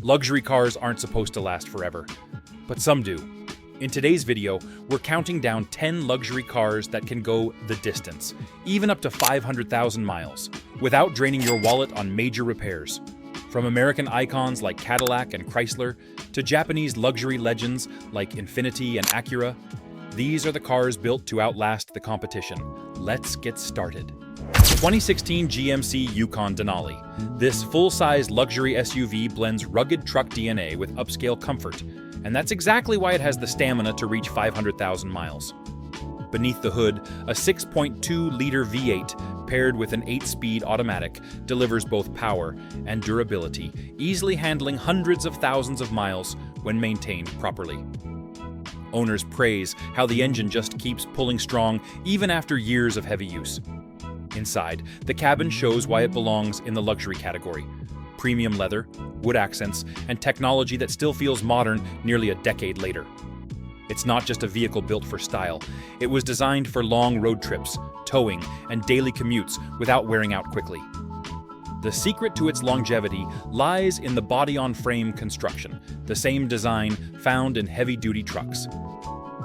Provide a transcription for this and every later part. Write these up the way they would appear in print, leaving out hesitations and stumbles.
Luxury cars aren't supposed to last forever, but some do. In today's video, we're counting down 10 luxury cars that can go the distance, even up to 500,000 miles, without draining your wallet on major repairs. From American icons like Cadillac and Chrysler, to Japanese luxury legends like Infiniti and Acura, these are the cars built to outlast the competition. Let's get started. 2016 GMC Yukon Denali. This full-size luxury SUV blends rugged truck DNA with upscale comfort, and that's exactly why it has the stamina to reach 500,000 miles. Beneath the hood, a 6.2-liter V8 paired with an 8-speed automatic delivers both power and durability, easily handling hundreds of thousands of miles when maintained properly. Owners praise how the engine just keeps pulling strong even after years of heavy use. Inside, the cabin shows why it belongs in the luxury category. Premium leather, wood accents, and technology that still feels modern nearly a decade later. It's not just a vehicle built for style. It was designed for long road trips, towing, and daily commutes without wearing out quickly. The secret to its longevity lies in the body-on-frame construction, the same design found in heavy-duty trucks.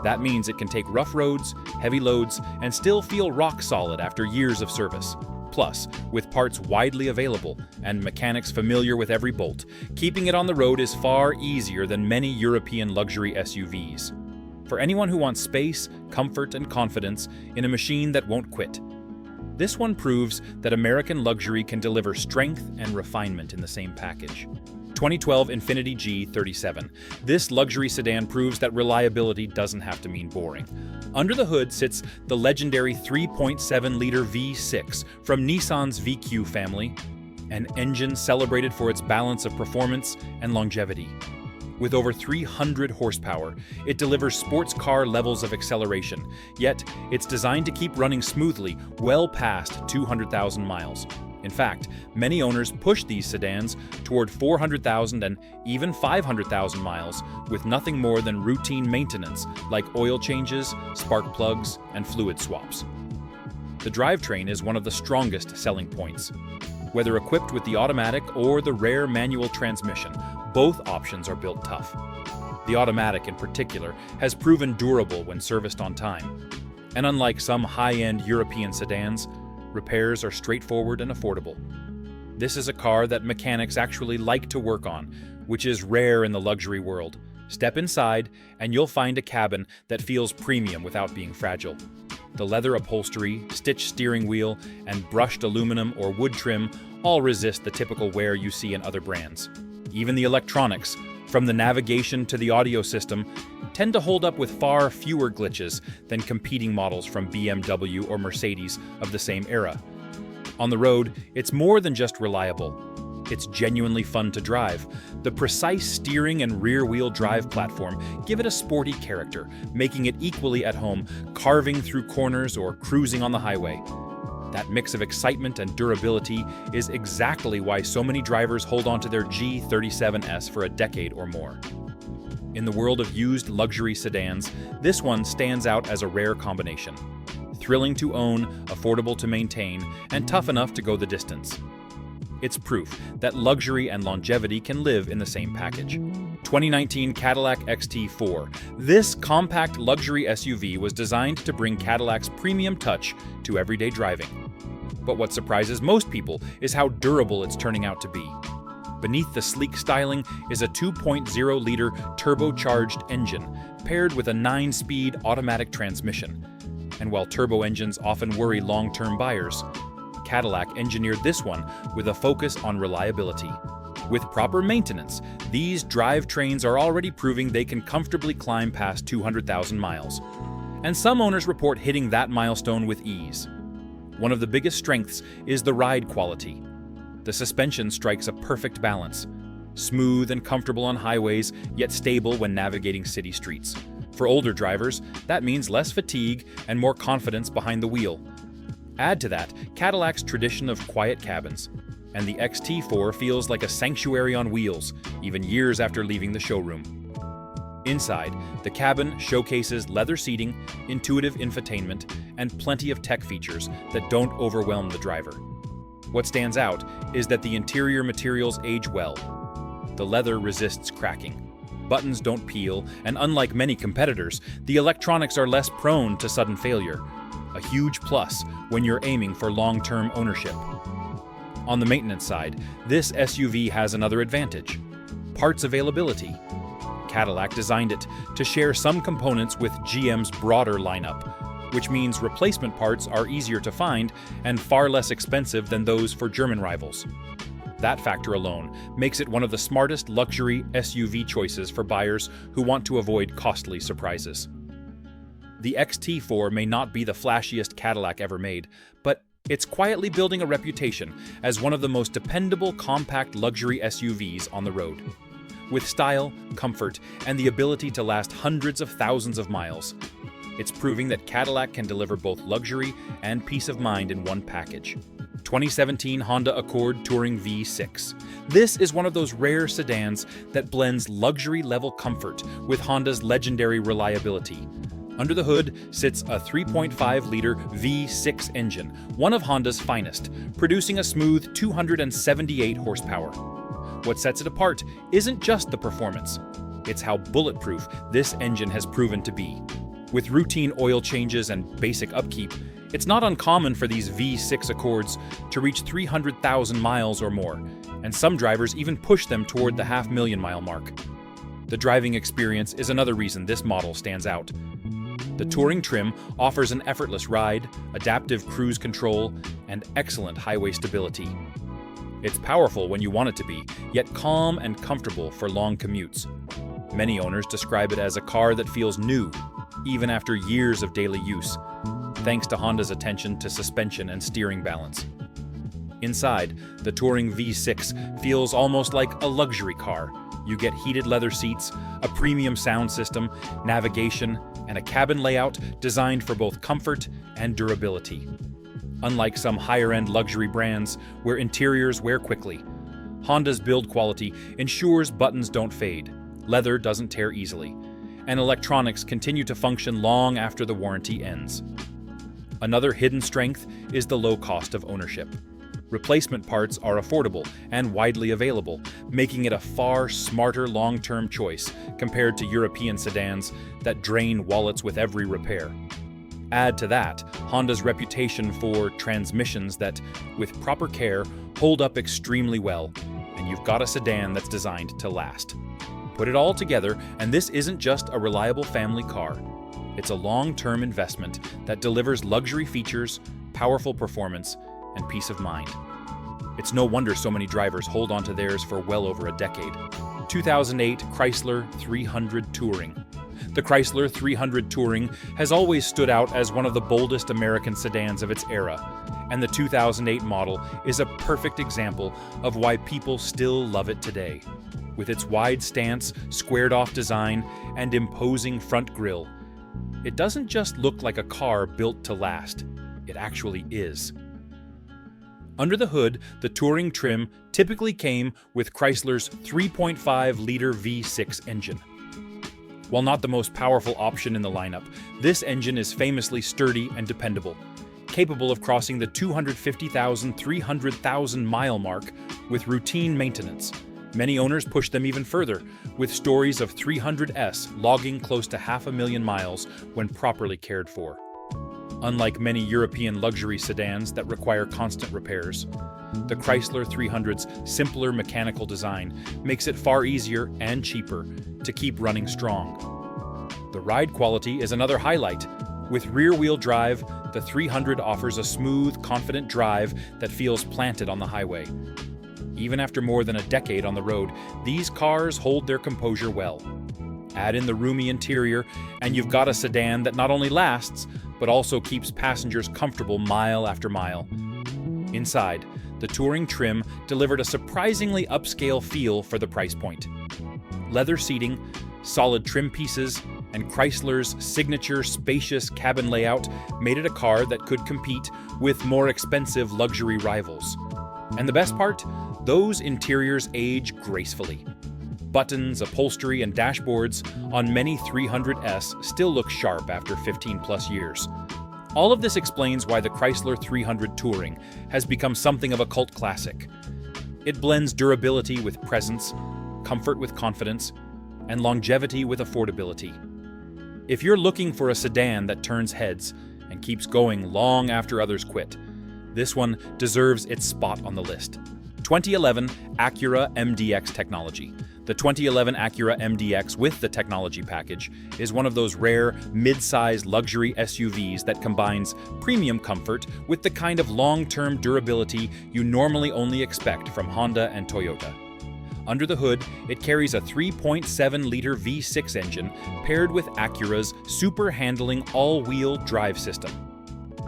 That means it can take rough roads, heavy loads, and still feel rock-solid after years of service. Plus, with parts widely available and mechanics familiar with every bolt, keeping it on the road is far easier than many European luxury SUVs. For anyone who wants space, comfort, and confidence in a machine that won't quit. This one proves that American luxury can deliver strength and refinement in the same package. 2012 Infiniti G37. This luxury sedan proves that reliability doesn't have to mean boring. Under the hood sits the legendary 3.7-liter V6 from Nissan's VQ family, an engine celebrated for its balance of performance and longevity. With over 300 horsepower, it delivers sports car levels of acceleration, yet it's designed to keep running smoothly well past 200,000 miles. In fact, many owners push these sedans toward 400,000 and even 500,000 miles with nothing more than routine maintenance like oil changes, spark plugs, and fluid swaps. The drivetrain is one of the strongest selling points. Whether equipped with the automatic or the rare manual transmission, both options are built tough. The automatic, in particular, has proven durable when serviced on time. And unlike some high-end European sedans, repairs are straightforward and affordable. This is a car that mechanics actually like to work on, which is rare in the luxury world. Step inside, and you'll find a cabin that feels premium without being fragile. The leather upholstery, stitched steering wheel, and brushed aluminum or wood trim all resist the typical wear you see in other brands. Even the electronics, from the navigation to the audio system, tend to hold up with far fewer glitches than competing models from BMW or Mercedes of the same era. On the road, it's more than just reliable. It's genuinely fun to drive. The precise steering and rear-wheel drive platform give it a sporty character, making it equally at home, carving through corners or cruising on the highway. That mix of excitement and durability is exactly why so many drivers hold onto their G37S for a decade or more. In the world of used luxury sedans, this one stands out as a rare combination. Thrilling to own, affordable to maintain, and tough enough to go the distance. It's proof that luxury and longevity can live in the same package. 2019 Cadillac XT4. This compact luxury SUV was designed to bring Cadillac's premium touch to everyday driving. But what surprises most people is how durable it's turning out to be. Beneath the sleek styling is a 2.0-liter turbocharged engine paired with a 9-speed automatic transmission. And while turbo engines often worry long-term buyers, Cadillac engineered this one with a focus on reliability. With proper maintenance, these drivetrains are already proving they can comfortably climb past 200,000 miles. And some owners report hitting that milestone with ease. One of the biggest strengths is the ride quality. The suspension strikes a perfect balance. Smooth and comfortable on highways, yet stable when navigating city streets. For older drivers, that means less fatigue and more confidence behind the wheel. Add to that Cadillac's tradition of quiet cabins, and the XT4 feels like a sanctuary on wheels, even years after leaving the showroom. Inside, the cabin showcases leather seating, intuitive infotainment, and plenty of tech features that don't overwhelm the driver. What stands out is that the interior materials age well. The leather resists cracking. Buttons don't peel, and unlike many competitors, the electronics are less prone to sudden failure. A huge plus when you're aiming for long-term ownership. On the maintenance side, this SUV has another advantage: parts availability. Cadillac designed it to share some components with GM's broader lineup, which means replacement parts are easier to find and far less expensive than those for German rivals. That factor alone makes it one of the smartest luxury SUV choices for buyers who want to avoid costly surprises. The XT4 may not be the flashiest Cadillac ever made, but it's quietly building a reputation as one of the most dependable compact luxury SUVs on the road. With style, comfort, and the ability to last hundreds of thousands of miles, it's proving that Cadillac can deliver both luxury and peace of mind in one package. 2017 Honda Accord Touring V6. This is one of those rare sedans that blends luxury-level comfort with Honda's legendary reliability. Under the hood sits a 3.5-liter V6 engine, one of Honda's finest, producing a smooth 278 horsepower. What sets it apart isn't just the performance, it's how bulletproof this engine has proven to be. With routine oil changes and basic upkeep, it's not uncommon for these V6 Accords to reach 300,000 miles or more, and some drivers even push them toward the half-million-mile mark. The driving experience is another reason this model stands out. The Touring trim offers an effortless ride, adaptive cruise control, and excellent highway stability. It's powerful when you want it to be, yet calm and comfortable for long commutes. Many owners describe it as a car that feels new, even after years of daily use, thanks to Honda's attention to suspension and steering balance. Inside, the Touring V6 feels almost like a luxury car. You get heated leather seats, a premium sound system, navigation, and a cabin layout designed for both comfort and durability. Unlike some higher-end luxury brands where interiors wear quickly, Honda's build quality ensures buttons don't fade, leather doesn't tear easily, and electronics continue to function long after the warranty ends. Another hidden strength is the low cost of ownership. Replacement parts are affordable and widely available, making it a far smarter long-term choice compared to European sedans that drain wallets with every repair. Add to that Honda's reputation for transmissions that, with proper care, hold up extremely well, and you've got a sedan that's designed to last. Put it all together, and this isn't just a reliable family car. It's a long-term investment that delivers luxury features, powerful performance, and peace of mind. It's no wonder so many drivers hold on to theirs for well over a decade. 2008 Chrysler 300 Touring. The Chrysler 300 Touring has always stood out as one of the boldest American sedans of its era, and the 2008 model is a perfect example of why people still love it today. With its wide stance, squared-off design, and imposing front grille, it doesn't just look like a car built to last, it actually is. Under the hood, the Touring trim typically came with Chrysler's 3.5-liter V6 engine. While not the most powerful option in the lineup, this engine is famously sturdy and dependable, capable of crossing the 250,000–300,000 mile mark with routine maintenance. Many owners push them even further, with stories of 300S logging close to 500,000 miles when properly cared for. Unlike many European luxury sedans that require constant repairs, the Chrysler 300's simpler mechanical design makes it far easier and cheaper to keep running strong. The ride quality is another highlight. With rear-wheel drive, the 300 offers a smooth, confident drive that feels planted on the highway. Even after more than a decade on the road, these cars hold their composure well. Add in the roomy interior, and you've got a sedan that not only lasts, but also keeps passengers comfortable mile after mile. Inside, the Touring trim delivered a surprisingly upscale feel for the price point. Leather seating, solid trim pieces, and Chrysler's signature spacious cabin layout made it a car that could compete with more expensive luxury rivals. And the best part? Those interiors age gracefully. Buttons, upholstery, and dashboards on many 300S still look sharp after 15+ years. All of this explains why the Chrysler 300 Touring has become something of a cult classic. It blends durability with presence, comfort with confidence, and longevity with affordability. If you're looking for a sedan that turns heads and keeps going long after others quit, this one deserves its spot on the list. 2011 Acura MDX Technology. The 2011 Acura MDX with the technology package is one of those rare, mid-size luxury SUVs that combines premium comfort with the kind of long-term durability you normally only expect from Honda and Toyota. Under the hood, it carries a 3.7-liter V6 engine paired with Acura's super-handling all-wheel drive system.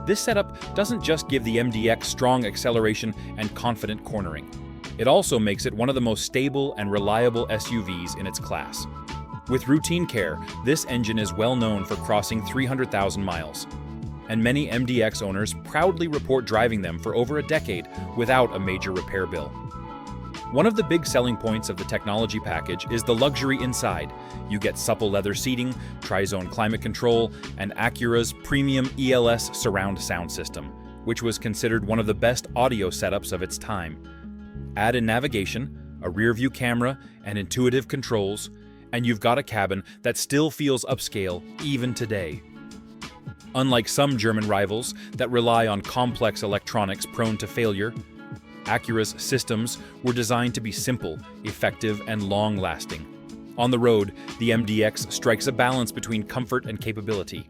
This setup doesn't just give the MDX strong acceleration and confident cornering. It also makes it one of the most stable and reliable SUVs in its class. With routine care, this engine is well known for crossing 300,000 miles. And many MDX owners proudly report driving them for over a decade without a major repair bill. One of the big selling points of the technology package is the luxury inside. You get supple leather seating, tri-zone climate control, and Acura's premium ELS surround sound system, which was considered one of the best audio setups of its time. Add in navigation, a rear-view camera, and intuitive controls, and you've got a cabin that still feels upscale even today. Unlike some German rivals that rely on complex electronics prone to failure, Acura's systems were designed to be simple, effective, and long-lasting. On the road, the MDX strikes a balance between comfort and capability.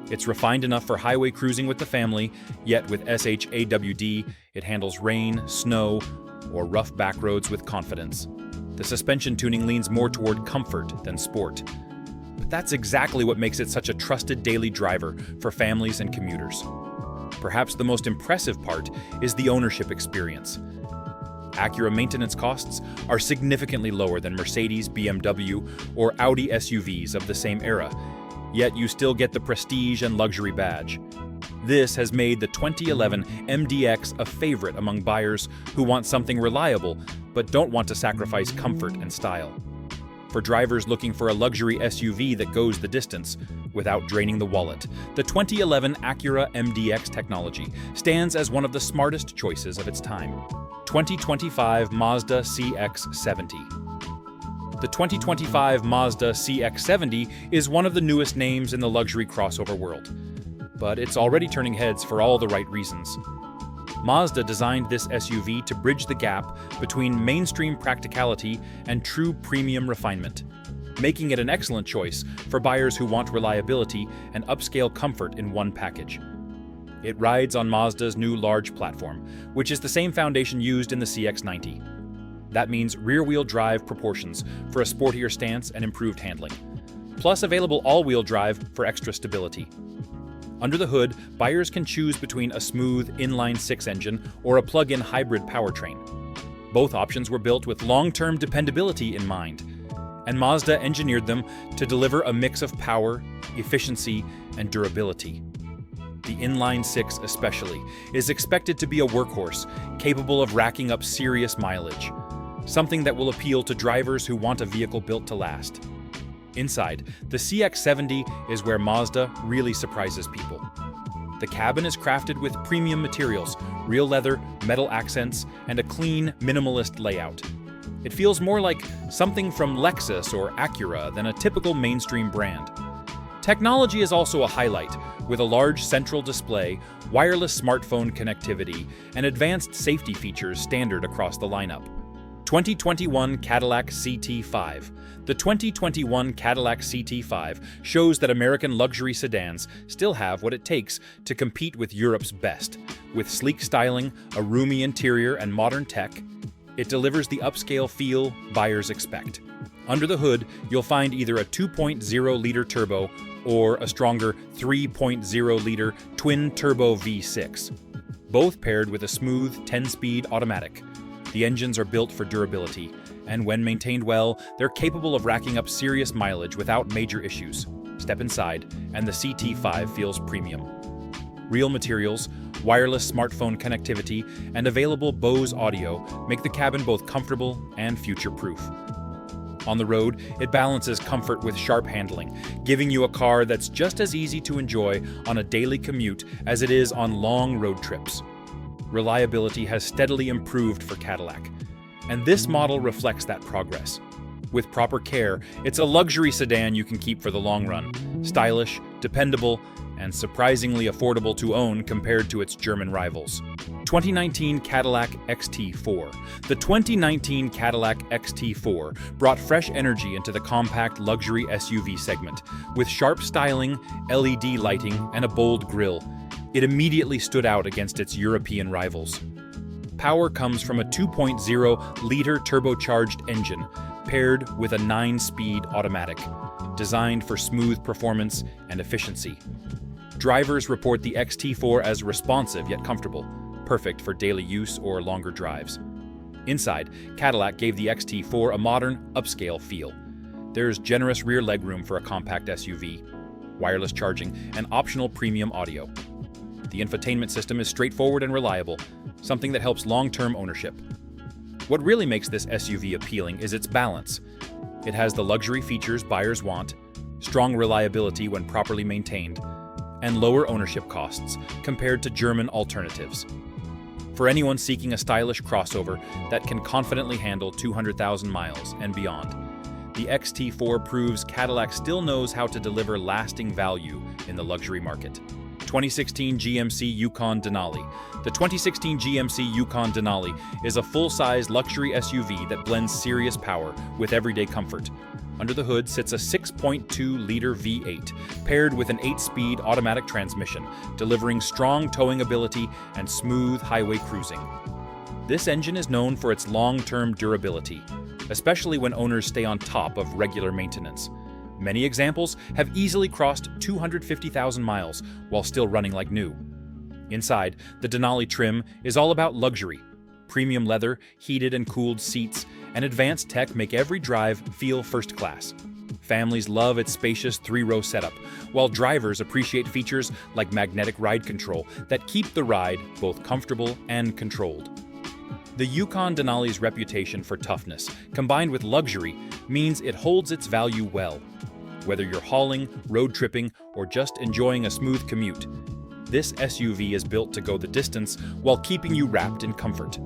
It's refined enough for highway cruising with the family, yet with SHAWD, it handles rain, snow, or rough back roads with confidence. The suspension tuning leans more toward comfort than sport. But that's exactly what makes it such a trusted daily driver for families and commuters. Perhaps the most impressive part is the ownership experience. Acura maintenance costs are significantly lower than Mercedes, BMW, or Audi SUVs of the same era, yet you still get the prestige and luxury badge. This has made the 2011 MDX a favorite among buyers who want something reliable but don't want to sacrifice comfort and style. For drivers looking for a luxury SUV that goes the distance without draining the wallet, the 2011 Acura MDX Technology stands as one of the smartest choices of its time. 2025 Mazda CX70. The 2025 Mazda CX70 is one of the newest names in the luxury crossover world, but it's already turning heads for all the right reasons. Mazda designed this SUV to bridge the gap between mainstream practicality and true premium refinement, making it an excellent choice for buyers who want reliability and upscale comfort in one package. It rides on Mazda's new large platform, which is the same foundation used in the CX90. That means rear-wheel drive proportions for a sportier stance and improved handling, plus available all-wheel drive for extra stability. Under the hood, buyers can choose between a smooth inline-six engine or a plug-in hybrid powertrain. Both options were built with long-term dependability in mind, and Mazda engineered them to deliver a mix of power, efficiency, and durability. The inline-six especially is expected to be a workhorse capable of racking up serious mileage, something that will appeal to drivers who want a vehicle built to last. Inside, the CX70 is where Mazda really surprises people. The cabin is crafted with premium materials, real leather, metal accents, and a clean, minimalist layout. It feels more like something from Lexus or Acura than a typical mainstream brand. Technology is also a highlight, with a large central display, wireless smartphone connectivity, and advanced safety features standard across the lineup. 2021 Cadillac CT5. The 2021 Cadillac CT5 shows that American luxury sedans still have what it takes to compete with Europe's best. With sleek styling, a roomy interior, and modern tech, it delivers the upscale feel buyers expect. Under the hood, you'll find either a 2.0-liter turbo or a stronger 3.0-liter twin-turbo V6, both paired with a smooth 10-speed automatic. The engines are built for durability, and when maintained well, they're capable of racking up serious mileage without major issues. Step inside, and the CT5 feels premium. Real materials, wireless smartphone connectivity, and available Bose audio make the cabin both comfortable and future-proof. On the road, it balances comfort with sharp handling, giving you a car that's just as easy to enjoy on a daily commute as it is on long road trips. Reliability has steadily improved for Cadillac, and this model reflects that progress. With proper care, it's a luxury sedan you can keep for the long run. Stylish, dependable, and surprisingly affordable to own compared to its German rivals. 2019 Cadillac XT4. The 2019 Cadillac XT4 brought fresh energy into the compact luxury SUV segment. With sharp styling, LED lighting, and a bold grille, it immediately stood out against its European rivals. Power comes from a 2.0-liter turbocharged engine paired with a 9-speed automatic, designed for smooth performance and efficiency. Drivers report the XT4 as responsive yet comfortable, perfect for daily use or longer drives. Inside, Cadillac gave the XT4 a modern, upscale feel. There's generous rear legroom for a compact SUV, wireless charging, and optional premium audio. The infotainment system is straightforward and reliable, something that helps long-term ownership. What really makes this SUV appealing is its balance. It has the luxury features buyers want, strong reliability when properly maintained, and lower ownership costs compared to German alternatives. For anyone seeking a stylish crossover that can confidently handle 200,000 miles and beyond, the XT4 proves Cadillac still knows how to deliver lasting value in the luxury market. 2016 GMC Yukon Denali. The 2016 GMC Yukon Denali is a full-size luxury SUV that blends serious power with everyday comfort. Under the hood sits a 6.2-liter V8, paired with an 8-speed automatic transmission, delivering strong towing ability and smooth highway cruising. This engine is known for its long-term durability, especially when owners stay on top of regular maintenance. Many examples have easily crossed 250,000 miles while still running like new. Inside, the Denali trim is all about luxury. Premium leather, heated and cooled seats, and advanced tech make every drive feel first class. Families love its spacious 3-row setup, while drivers appreciate features like magnetic ride control that keep the ride both comfortable and controlled. The Yukon Denali's reputation for toughness, combined with luxury, means it holds its value well. Whether you're hauling, road tripping, or just enjoying a smooth commute, this SUV is built to go the distance while keeping you wrapped in comfort.